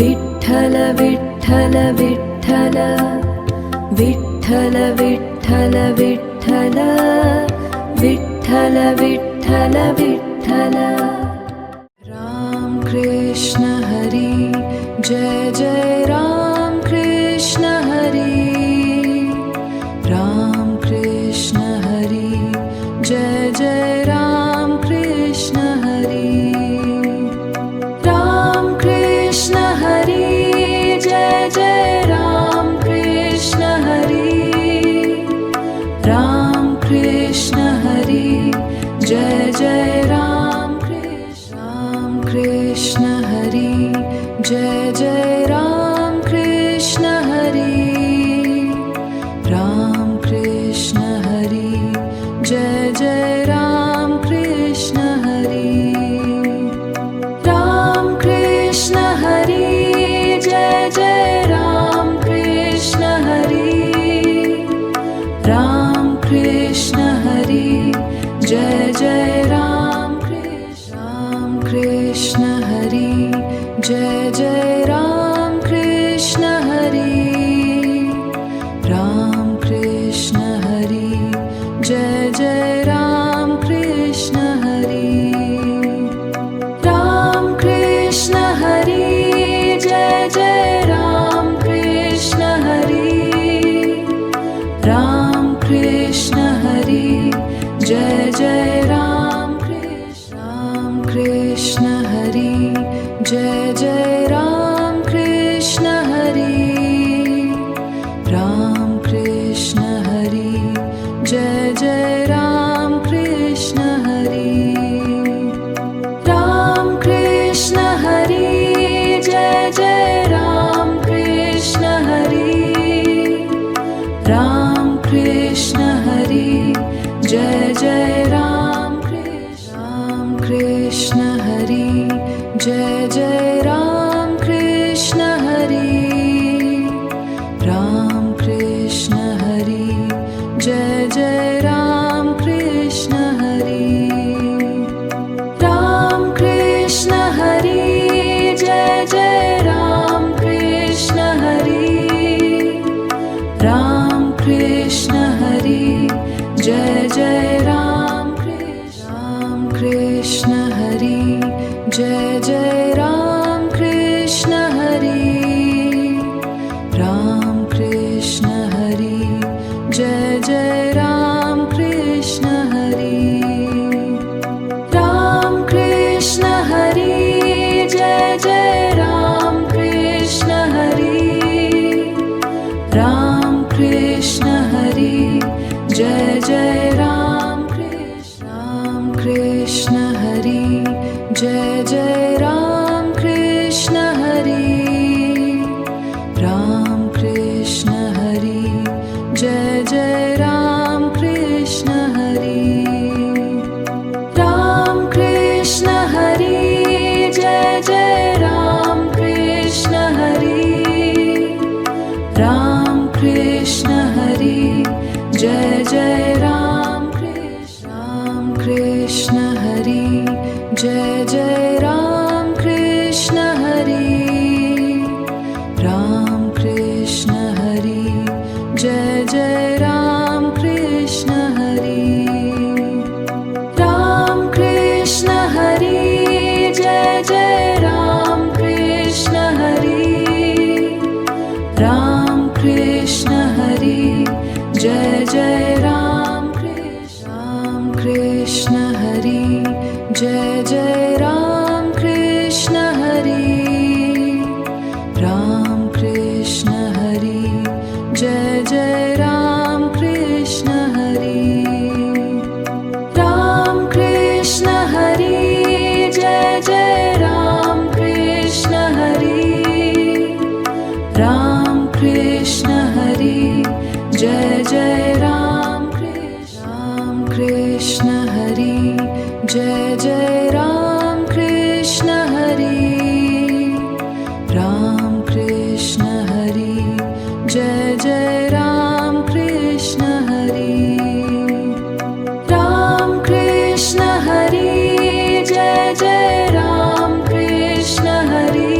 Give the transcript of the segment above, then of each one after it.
Vitthal Vitthal Vitthal Vitthal Vitthal Vitthal Vitthal Vitthal Vitthal Ram Krishna Hari Jai Jai Ram Krishna Hari Ram Krishna Hari Jai Jai Ram Krishna Hari Ram Krishna Hari Jai Jai Ram Krishna Hari Ram Krishna Hari Jai Jai Ram Krishna Hari Jai Jai Ram Krishna Hari Ram Krishna Hari Jai Jai Ram Krishna Hari Ram Krishna Hari Jai Jai Ram Krishna Hari Ram Krishna Hari Jai Jai Ram Krishna Hari Jai Jai Ram Krishna Hari Ram Krishna Hari Jai Jai Ram Krishna Hari Ram Krishna Hari Jai Jai Ram Krishna Hari Ram Krishna Hari Jai Jai Ram Krishna Hari Jai Jai Ram Krishna Hari Ram Krishna Hari Jai Jai Ram Krishna Hari Ram Krishna Hari Jai Jai Ram Krishna Hari Ram Krishna Hari Jai Jai Ram Krishna Hari Jai Jai Ram Krishna Hari Ram Krishna Hari Jai Jai Ram Krishna Hari Ram Krishna Hari Jai Jai Ram Krishna Hari Ram Krishna Hari Jai Jai Ram Krishna Hari Jai Jai Ram Krishna Hari Ram Krishna Hari Jai Jai Ram Krishna Hari Ram Krishna Hari Jai Jai Ram Krishna Hari Ram Krishna Hari Jai Jai Ram Krishna Hari Jai Jai Ram Krishna Hari Ram Krishna Hari Jai Jai Ram Krishna Hari Ram Krishna Hari Jai Jai Ram Krishna Hari Ram Krishna Hari Jai Jai Ram Krishna Hari Jai Jai Ram Krishna Hari Ram Krishna Hari Jai Jai Ram Krishna Hari Ram Krishna Hari Jai Jai Ram Krishna Hari Ram Krishna Hari Jai Jai Ram Krishna Hari Jai Jai Ram Krishna Hari Ram Krishna Hari Jai Jai Ram Krishna Hari Ram Krishna Hari Jai Jai Ram Krishna Hari Ram Krishna Hari Jai Jai Ram Krishna Hari Jai Jai Ram Krishna Hari Ram Krishna Hari Jai Jai Ram Krishna Hari Ram Krishna Hari Jai Jai Ram Krishna Hari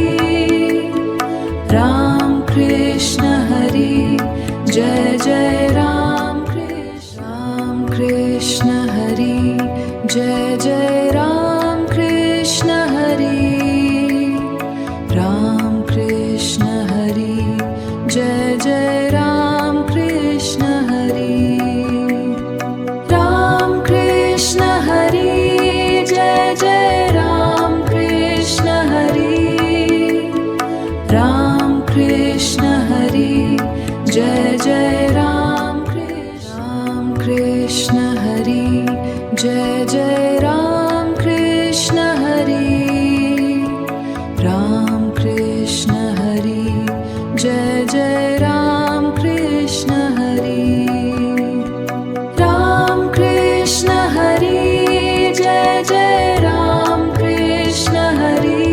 Jai Jai Ram Krishna Hari Ram Krishna Hari Jai Jai Ram Krishna Hari Ram Krishna Hari Jai Jai Ram Krishna Hari Ram Krishna Hari Jai Jai Ram Krishna Hari Jai Jai Ram Krishna Hari Ram Krishna Hari Jai Jai Ram Krishna Hari Ram Krishna Hari Jai Jai Ram Krishna Hari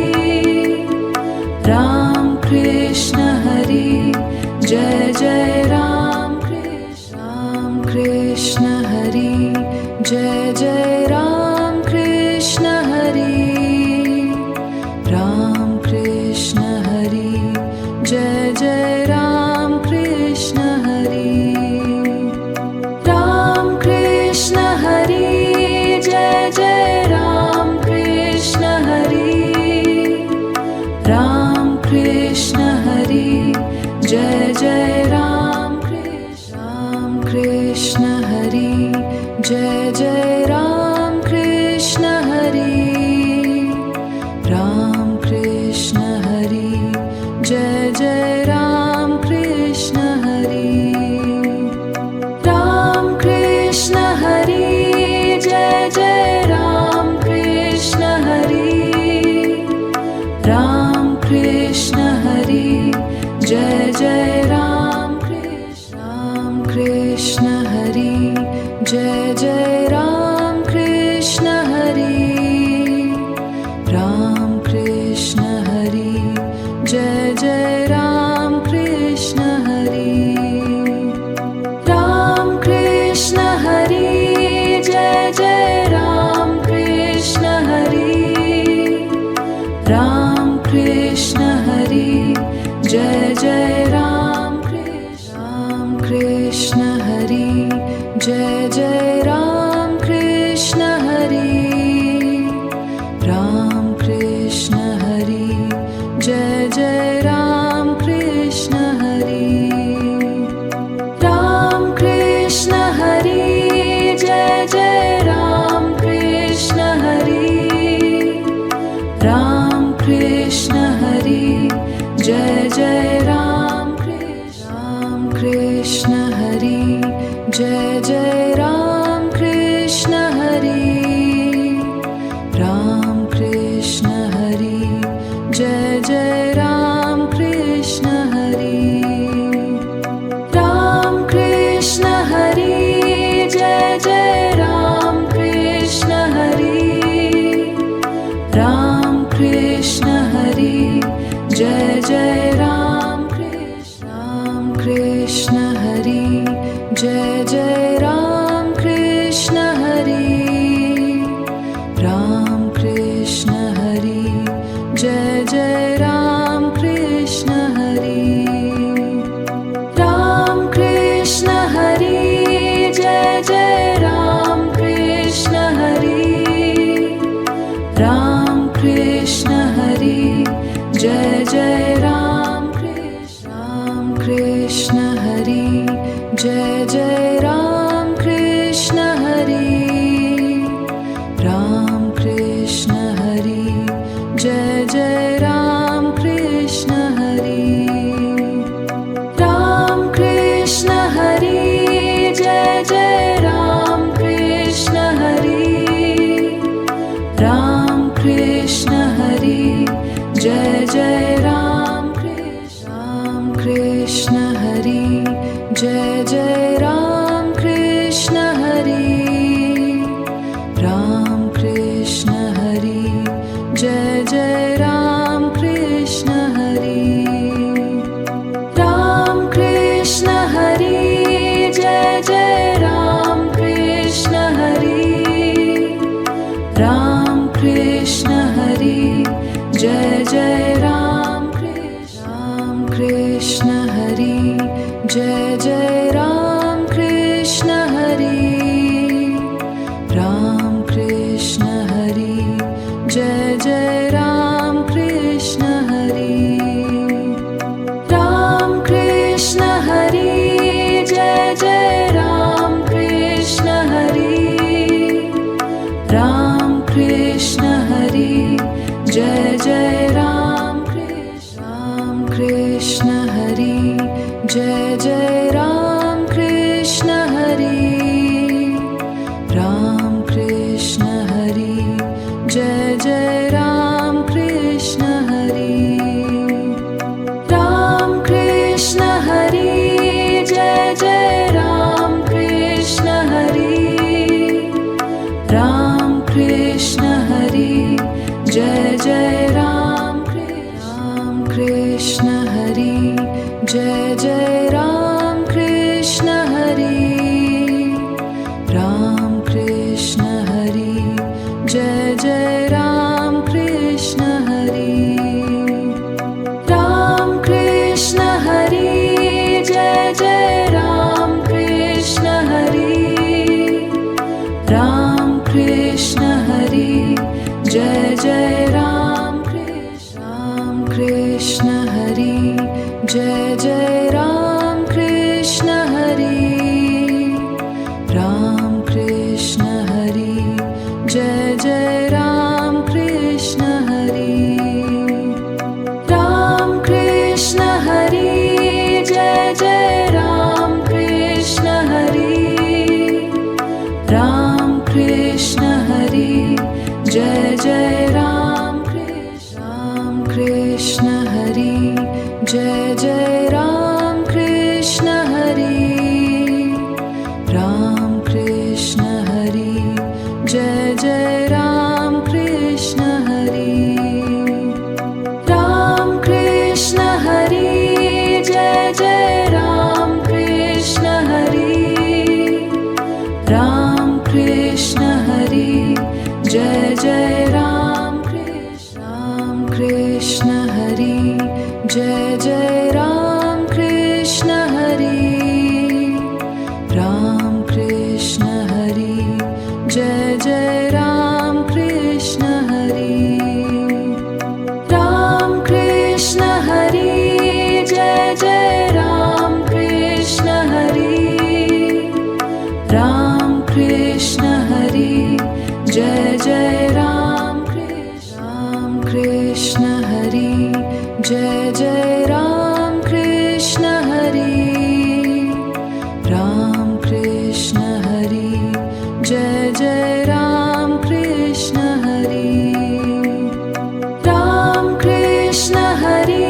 Ram Krishna Hari Jai Jai Ram Krishna Hari Jai Jai Ram Krishna Hari Ram Krishna Hari Jai Jai Ram Krishna Hari Ram Krishna Hari Jai Jai Ram Krishna Hari Ram Krishna Hari Jai Jai Ram Krishna Hari Jai Jai Ram Krishna Hari Ram Krishna Hari Jai Jai Ram Krishna Hari Ram Krishna Hari Jai Jai Ram Krishna Hari Ram Krishna Hari Jai Jai Ram Krishna Hari Jai Jai Ram Krishna Hari Ram Krishna Hari Jai Jai Ram Krishna Hari Ram Krishna Hari Jai Jai Ram Krishna Hari Ram Krishna Hari Jai Jai Ram Krishna Hari Jai Jai Ram Krishna Hari Ram Krishna Hari Jai Jai Ram Krishna Hari Ram Krishna Hari Jai Jai Ram Krishna Hari Ram Krishna Hari Jai Jai Ram Krishna Hari Jai Jai Ram Krishna Hari Ram Krishna Hari Jai Jai Ram Krishna Hari Ram Krishna Hari Jai Jai Ram Krishna Hari Ram Krishna Hari Jai Jai Ram Krishna Hari Jai Jai Ram Krishna Hari Ram Krishna Hari Jai Jai Ram Krishna Hari Ram Krishna Hari Jai Jai Ram Krishna Hari Ram Krishna Hari Jai Jai Ram Krishna Hari Jai Jai Ram Krishna Hari Ram Krishna Hari Jai Jai Ram Krishna Hari Ram Krishna Hari Jai Jai Ram Krishna Hari Ram Krishna Hari Jai Jai Ram Krishna Hari Jai Jai Ram Krishna Hari Ram Krishna Hari Jai Jai Ram Krishna Hari Ram Krishna Hari Jai Jai Ram Krishna Hari Ram Krishna Hari Jai Jai Ram Krishna Hari Jai Jai Ram Krishna Hari Ram Krishna Jai Jai Ram Krishna Hari Ram Krishna Hari Jai Jai Ram Krishna Hari Ram Krishna Hari Jai Jai Ram Krishna Hari Jai Jai Ram Krishna Hari Ram Krishna Hari Jai Jai Ram Krishna Hari Ram Krishna Hari Jai Jai Ram Krishna Hari Ram Krishna Hari Jai Jai Ram Krishna Hari Jai Jai Ram Krishna Hari Ram Krishna Hari Jai Jai Ram Krishna Hari Ram Krishna Hari Jai Jai Ram Krishna Hari Ram Krishna Hari Jai Jai Ram Krishna Hari Jai Jai Ram Krishna Hari Ram Krishna Hari Jai Jai Ram Krishna Hari Ram Krishna Hari Jai Jai Ram Krishna Hari Ram Krishna Hari Jai Jai Ram Krishna Hari Jai Jai Ram Krishna Hari Ram Krishna Hari Jai Jai Ram Krishna Hari Ram Krishna Hari Jai Jai Ram Krishna Hari Ram Krishna Hari Jai Jai Ram Krishna Hari Jai Jai Ram Krishna Hari Ram Krishna Hari Jai Jai Ram Krishna Hari Ram Krishna Hari Jai Jai Ram Krishna Hari Ram Krishna Hari Jai Jai Ram Krishna Hari Jai Jai Ram Krishna Hari Ram Krishna Hari Jai Jai Ram Krishna Hari Ram Krishna Hari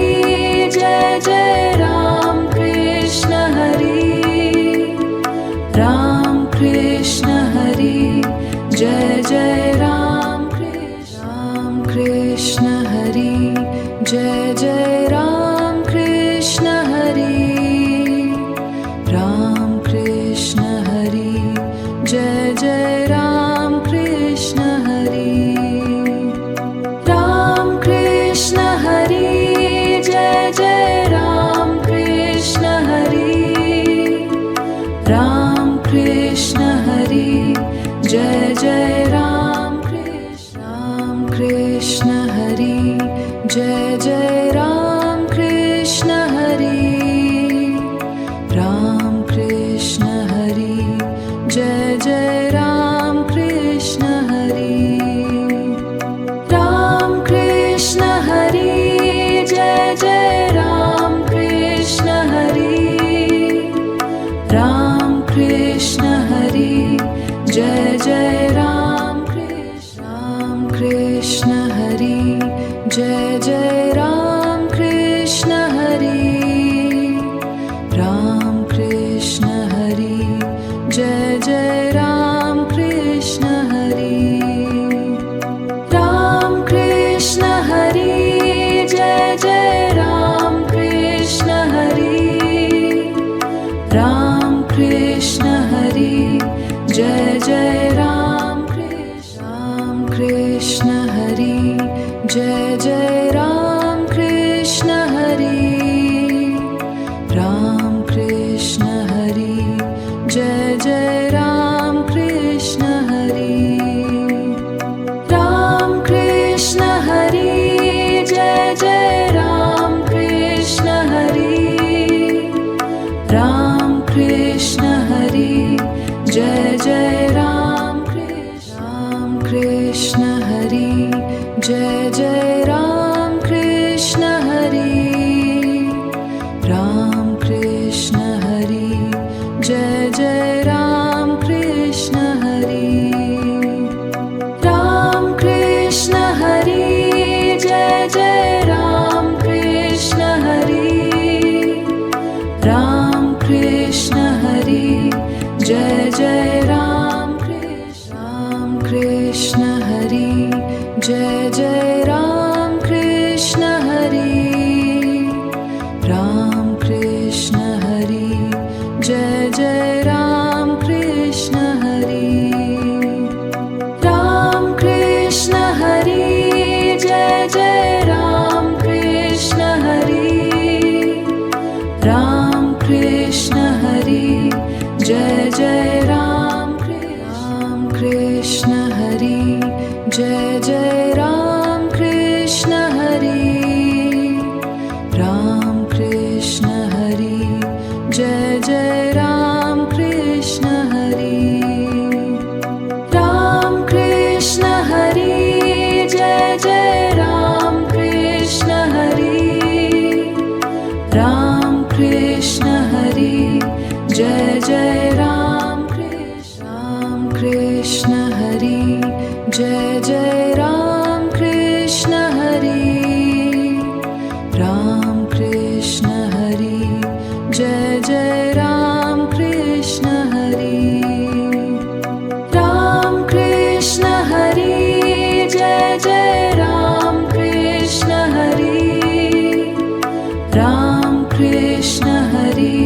Jai Jai Ram Krishna Hari Ram Krishna Hari Jai Jai Ram Krishna Hari Jai Jai Ram Krishna Hari Ram Krishna Hari Jai Jai Ram Krishna Hari Ram Krishna Hari Jai Jai Ram Krishna Hari Ram Krishna Hari Jai Jai Ram Krishna Hari Jai Jai Ram Krishna Hari Ram Krishna Hari Jai Jai Ram Krishna Hari Ram Krishna Hari Jai Jai Ram Krishna Hari Ram Krishna Hari Jai Jai Ram Krishna Hari Jai Jai Ram Krishna Hari Ram Krishna Hari Jai Jai Ram Krishna Hari Ram Krishna Hari Jai Jai Ram Krishna Hari Ram Krishna Hari Jai Jai Ram Krishna Hari Jai Jai Ram Krishna Hari Ram Krishna Hari Jai Jai Ram Krishna Hari Ram Krishna Jai Jai Ram Krishna Hari Ram Krishna Hari Jai Jai Ram Krishna Hari Ram Krishna Hari Jai Jai Ram Krishna Hari Ram Krishna Hari Jai Jai Ram Krishna Hari Jai Jai Ram Krishna Hari Ram Krishna Hari Jai Jai Ram Krishna Hari Ram Krishna Hari Jai Jai Ram Krishna Hari Ram Krishna Hari Jai Jai Ram Krishna Hari Jai Jai Ram Krishna Hari Ram Krishna Hari Jai Jai Ram Krishna Hari Ram Krishna Hari Jai Jai Ram Krishna Hari Ram Krishna Hari Jai Jai Ram Krishna Hari Jai Jai Ram Krishna Hari Ram Krishna Hari Jai Jai Ram Krishna Hari Ram Krishna Hari Jai Jai Ram Krishna Hari Ram Krishna Hari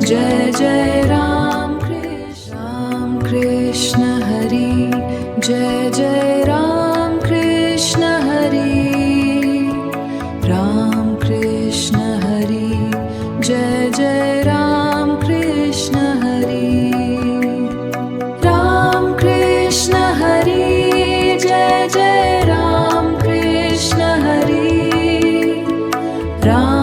Jai Jai Ram Krishna Hari Jai Jai Ram Krishna Hari Ram Krishna Hari Jai Jai Ram Krishna Hari Ram Krishna Hari Jai Jai Ram Krishna Hari Ram